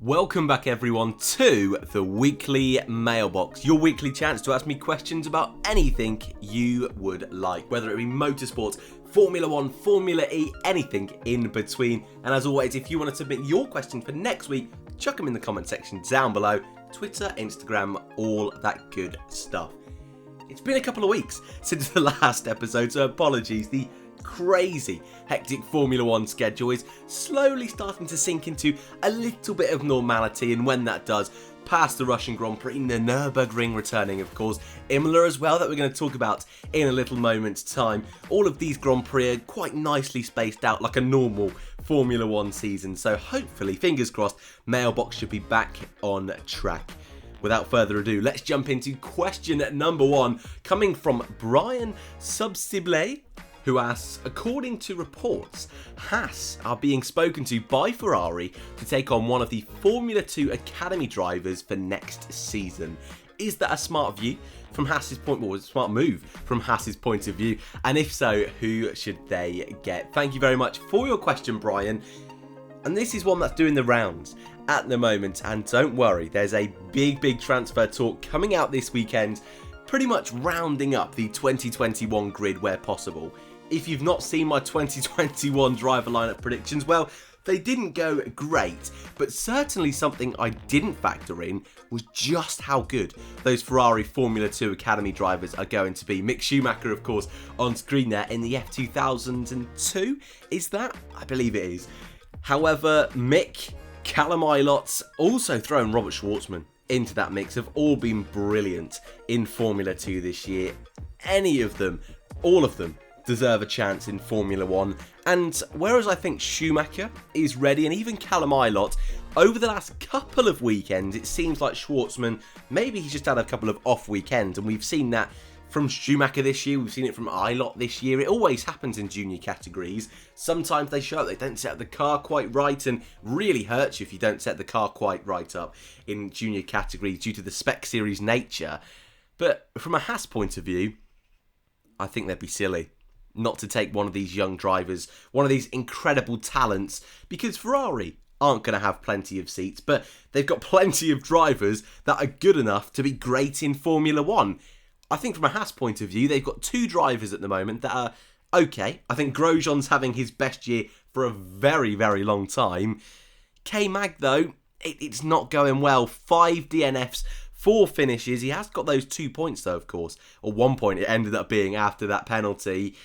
Welcome back everyone to the weekly mailbox, your weekly chance to ask me questions about anything you would like, whether it be motorsports, Formula 1, Formula E, anything in between. And as always, if you want to submit your question for next week, chuck them in the comment section down below, Twitter, Instagram, all that good stuff. It's been a couple of weeks since the last episode, so apologies. The crazy hectic Formula 1 schedule is slowly starting to sink into a little bit of normality, and when that does, past the Russian Grand Prix, the Nürburgring returning, of course, Imola as well, that we're going to talk about in a little moment's time. All of these Grand Prix are quite nicely spaced out like a normal Formula 1 season, so hopefully, fingers crossed, Mailbox should be back on track. Without further ado, let's jump into question number one, coming from Brian Subsible, who asks, according to reports, Haas are being spoken to by Ferrari to take on one of the Formula 2 Academy drivers for next season. Is that a smart view from Haas's point, or a smart move from Haas's point of view? And if so, who should they get? Thank you very much for your question, Brian. And this is one that's doing the rounds at the moment. And don't worry, there's a big transfer talk coming out this weekend, pretty much rounding up the 2021 grid where possible. If you've not seen my 2021 driver lineup predictions, well, they didn't go great, but certainly something I didn't factor in was just how good those Ferrari Formula 2 Academy drivers are going to be. Mick Schumacher, of course, on screen there in the F2002. Is that? I believe it is. However, Mick, Callum Ilott, also throwing Robert Schwartzman into that mix, have all been brilliant in Formula 2 this year. Any of them, all of them, deserve a chance in Formula 1. And whereas I think Schumacher is ready, and even Callum Ilott, over the last couple of weekends, it seems like Schwartzman, maybe he's just had a couple of off weekends, and we've seen that from Schumacher this year, we've seen it from Ilott this year. It always happens in junior categories. Sometimes they show up, they don't set up the car quite right, and really hurts you if you don't set the car quite right up in junior categories due to the spec series nature. But from a Haas point of view, I think they'd be silly not to take one of these young drivers, one of these incredible talents, because Ferrari aren't going to have plenty of seats, but they've got plenty of drivers that are good enough to be great in Formula 1. I think from a Haas point of view, they've got two drivers at the moment that are okay. I think Grosjean's having his best year for a very long time. K-Mag, though, it's not going well. 5 DNFs, 4 finishes. He has got those 2 points, though, of course. Or 1 point it ended up being after that penalty.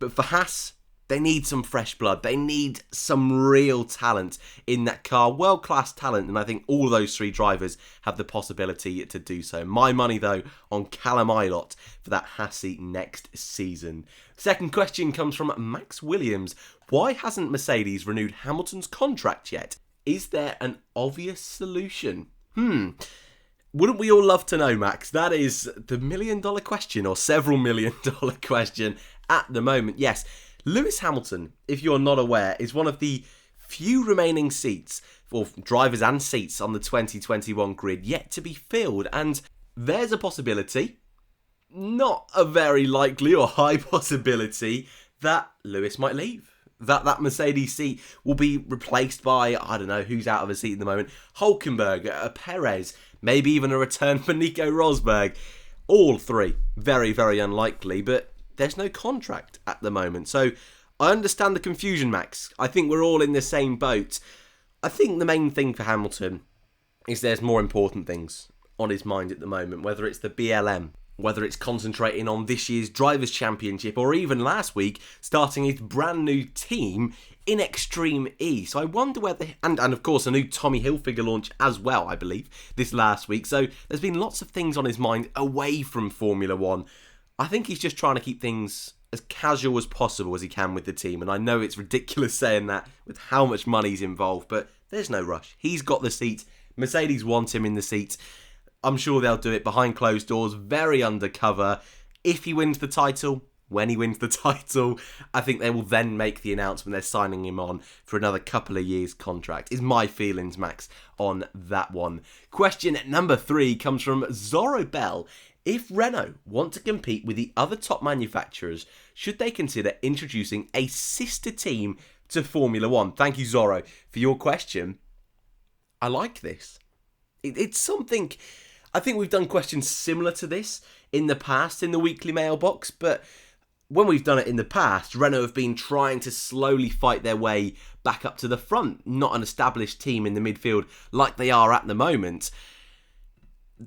But for Haas, they need some fresh blood. They need some real talent in that car. World-class talent. And I think all those 3 drivers have the possibility to do so. My money, though, on Callum Ilott for that Haas seat next season. Second question comes from Max Williams. Why hasn't Mercedes renewed Hamilton's contract yet? Is there an obvious solution? Wouldn't we all love to know, Max? That is the $1 million question, or several $1 million question at the moment. Yes, Lewis Hamilton, if you're not aware, is one of the few remaining seats, for drivers and seats, on the 2021 grid yet to be filled. And there's a possibility, not a very likely or high possibility, that Lewis might leave. That Mercedes seat will be replaced by, I don't know who's out of a seat at the moment, Hülkenberg, Perez, maybe even a return for Nico Rosberg. All 3 very unlikely, but there's no contract at the moment. So I understand the confusion, Max. I think we're all in the same boat. I think the main thing for Hamilton is there's more important things on his mind at the moment, whether it's the BLM, whether it's concentrating on this year's Drivers' Championship, or even last week starting his brand new team in Extreme E. So I wonder whether, and of course a new Tommy Hilfiger launch as well, I believe, this last week. So there's been lots of things on his mind away from Formula 1. I think he's just trying to keep things as casual as possible as he can with the team. And I know it's ridiculous saying that with how much money's involved, but there's no rush. He's got the seat. Mercedes want him in the seat. I'm sure they'll do it behind closed doors, very undercover. If he wins the title, when he wins the title, I think they will then make the announcement they're signing him on for another couple of years contract, is my feelings, Max, on that one. Question number 3 comes from Zorro Bell. If Renault want to compete with the other top manufacturers, should they consider introducing a sister team to Formula 1? Thank you, Zorro, for your question. I like this. It's something... I think we've done questions similar to this in the past in the weekly mailbox, but when we've done it in the past, Renault have been trying to slowly fight their way back up to the front, not an established team in the midfield like they are at the moment.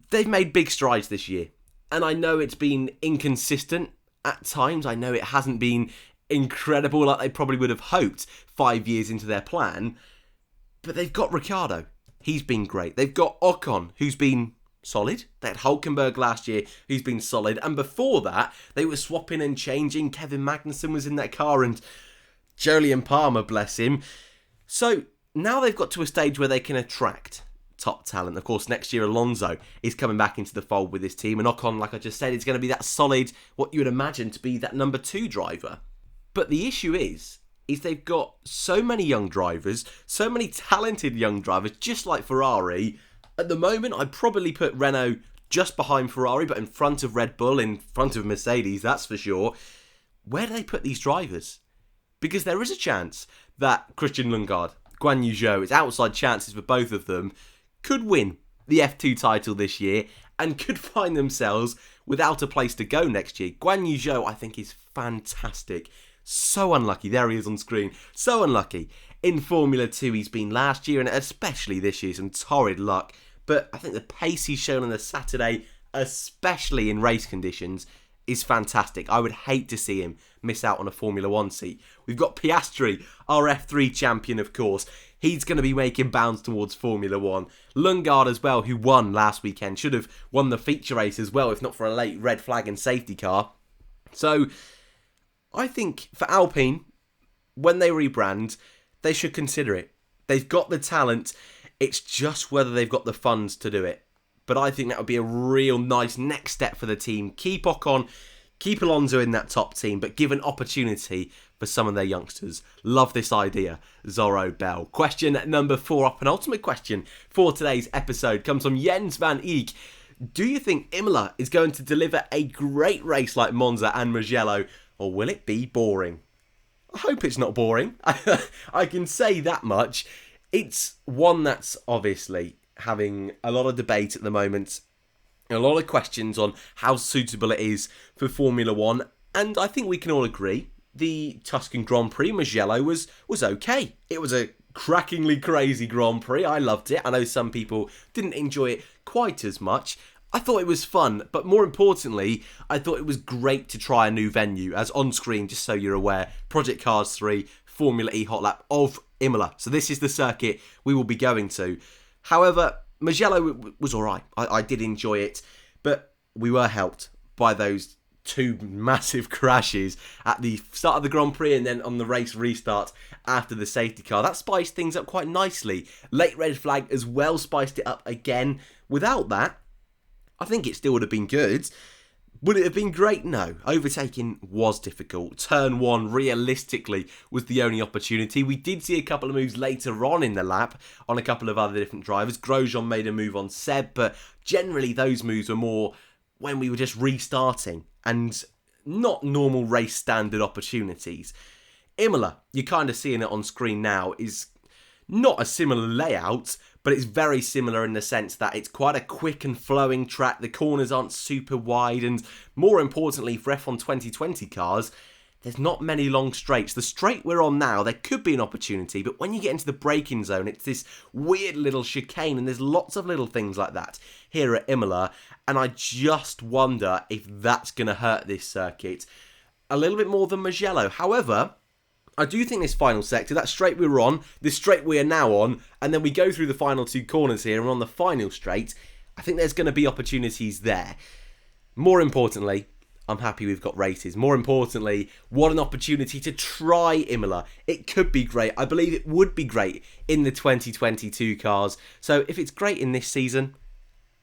They've made big strides this year, and I know it's been inconsistent at times. I know it hasn't been incredible like they probably would have hoped 5 years into their plan, but they've got Ricciardo. He's been great. They've got Ocon, who's been solid. They had Hulkenberg last year, who's been solid. And before that, they were swapping and changing. Kevin Magnussen was in that car and Jolyon Palmer, bless him. So now they've got to a stage where they can attract top talent. Of course, next year Alonso is coming back into the fold with this team. And Ocon, like I just said, is going to be that solid, what you would imagine to be that number 2 driver. But the issue is they've got so many young drivers, so many talented young drivers, just like Ferrari. At the moment, I'd probably put Renault just behind Ferrari, but in front of Red Bull, in front of Mercedes, that's for sure. Where do they put these drivers? Because there is a chance that Christian Lundgaard, Guan Yu Zhou, it's outside chances for both of them, could win the F2 title this year and could find themselves without a place to go next year. Guan Yu Zhou, I think, is fantastic. So unlucky. There he is on screen. So unlucky. In Formula 2 he's been last year and especially this year. Some torrid luck. But I think the pace he's shown on the Saturday, especially in race conditions, is fantastic. I would hate to see him miss out on a Formula 1 seat. We've got Piastri, our F3 champion, of course. He's going to be making bounds towards Formula 1. Lundgaard as well, who won last weekend. Should have won the feature race as well, if not for a late red flag and safety car. So I think for Alpine, when they rebrand, they should consider it. They've got the talent. It's just whether they've got the funds to do it. But I think that would be a real nice next step for the team. Keep Ocon, keep Alonso in that top team, but give an opportunity for some of their youngsters. Love this idea, Zorro Bell. Question number 4, our penultimate question for today's episode, comes from Jens van Eek. Do you think Imola is going to deliver a great race like Monza and Mugello, or will it be boring? I hope it's not boring. I can say that much. It's one that's obviously having a lot of debate at the moment. A lot of questions on how suitable it is for Formula 1. And I think we can all agree the Tuscan Grand Prix, Mugello, was okay. It was a crackingly crazy Grand Prix. I loved it. I know some people didn't enjoy it quite as much. I thought it was fun, but more importantly, I thought it was great to try a new venue. As on screen, just so you're aware, Project Cars 3, Formula E Hot Lap of Imola. So this is the circuit we will be going to. However, Mugello was alright. I did enjoy it, but we were helped by those 2 massive crashes at the start of the Grand Prix and then on the race restart after the safety car. That spiced things up quite nicely. Late red flag as well spiced it up again. Without that, I think it still would have been good. Would it have been great? No. Overtaking was difficult. Turn 1, realistically, was the only opportunity. We did see a couple of moves later on in the lap on a couple of other different drivers. Grosjean made a move on Seb, but generally those moves were more when we were just restarting and not normal race standard opportunities. Imola, you're kind of seeing it on screen now, is not a similar layout, but it's very similar in the sense that it's quite a quick and flowing track. The corners aren't super wide, and more importantly for F1 2020 cars, there's not many long straights. The straight we're on now, there could be an opportunity, but when you get into the braking zone, it's this weird little chicane, and there's lots of little things like that here at Imola, and I just wonder if that's going to hurt this circuit a little bit more than Mugello. However, I do think this final sector, that straight we were on, this straight we are now on, and then we go through the final 2 corners here and on the final straight, I think there's going to be opportunities there. More importantly, I'm happy we've got races. More importantly, what an opportunity to try Imola. It could be great. I believe it would be great in the 2022 cars. So if it's great in this season,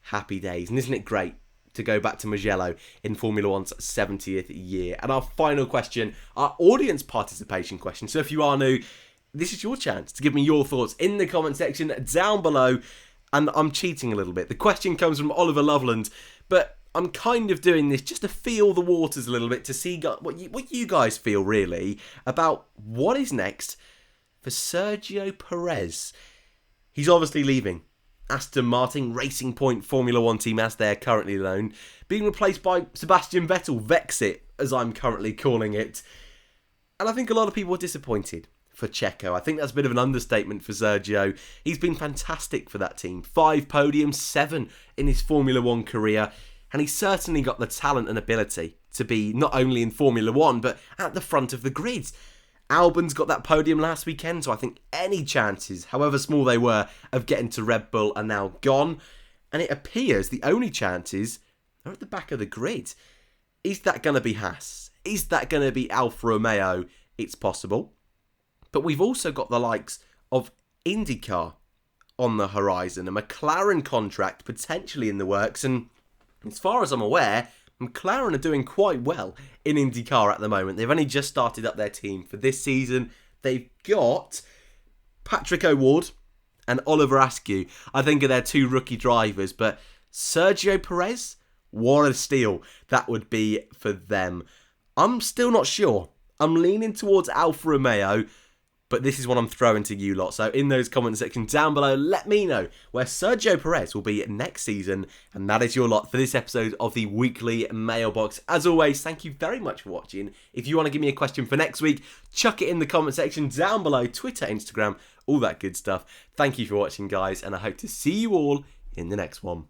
happy days. And isn't it great to go back to Mugello in Formula 1's 70th year? And our final question, our audience participation question. So if you are new, this is your chance to give me your thoughts in the comment section down below. And I'm cheating a little bit. The question comes from Oliver Loveland, but I'm kind of doing this just to feel the waters a little bit, to see what you guys feel really about what is next for Sergio Perez. He's obviously leaving Aston Martin Racing Point Formula 1 team as they're currently known, being replaced by Sebastian Vettel, Vexit, as I'm currently calling it. And I think a lot of people are disappointed for Checo. I think that's a bit of an understatement for Sergio. He's been fantastic for that team. 5 podiums, 7 in his Formula 1 career. And he's certainly got the talent and ability to be not only in Formula 1, but at the front of the grid. Albon's got that podium last weekend, so I think any chances, however small they were, of getting to Red Bull are now gone. And it appears the only chances are at the back of the grid. Is that going to be Haas? Is that going to be Alfa Romeo? It's possible. But we've also got the likes of IndyCar on the horizon, a McLaren contract potentially in the works, and as far as I'm aware, McLaren are doing quite well in IndyCar at the moment. They've only just started up their team for this season. They've got Patrick O'Ward and Oliver Askew, I think, are their 2 rookie drivers, but Sergio Perez, what a steal that would be for them. I'm still not sure. I'm leaning towards Alfa Romeo, but this is what I'm throwing to you lot. So in those comment sections down below, let me know where Sergio Perez will be next season. And that is your lot for this episode of the weekly mailbox. As always, thank you very much for watching. If you want to give me a question for next week, chuck it in the comment section down below. Twitter, Instagram, all that good stuff. Thank you for watching, guys, and I hope to see you all in the next one.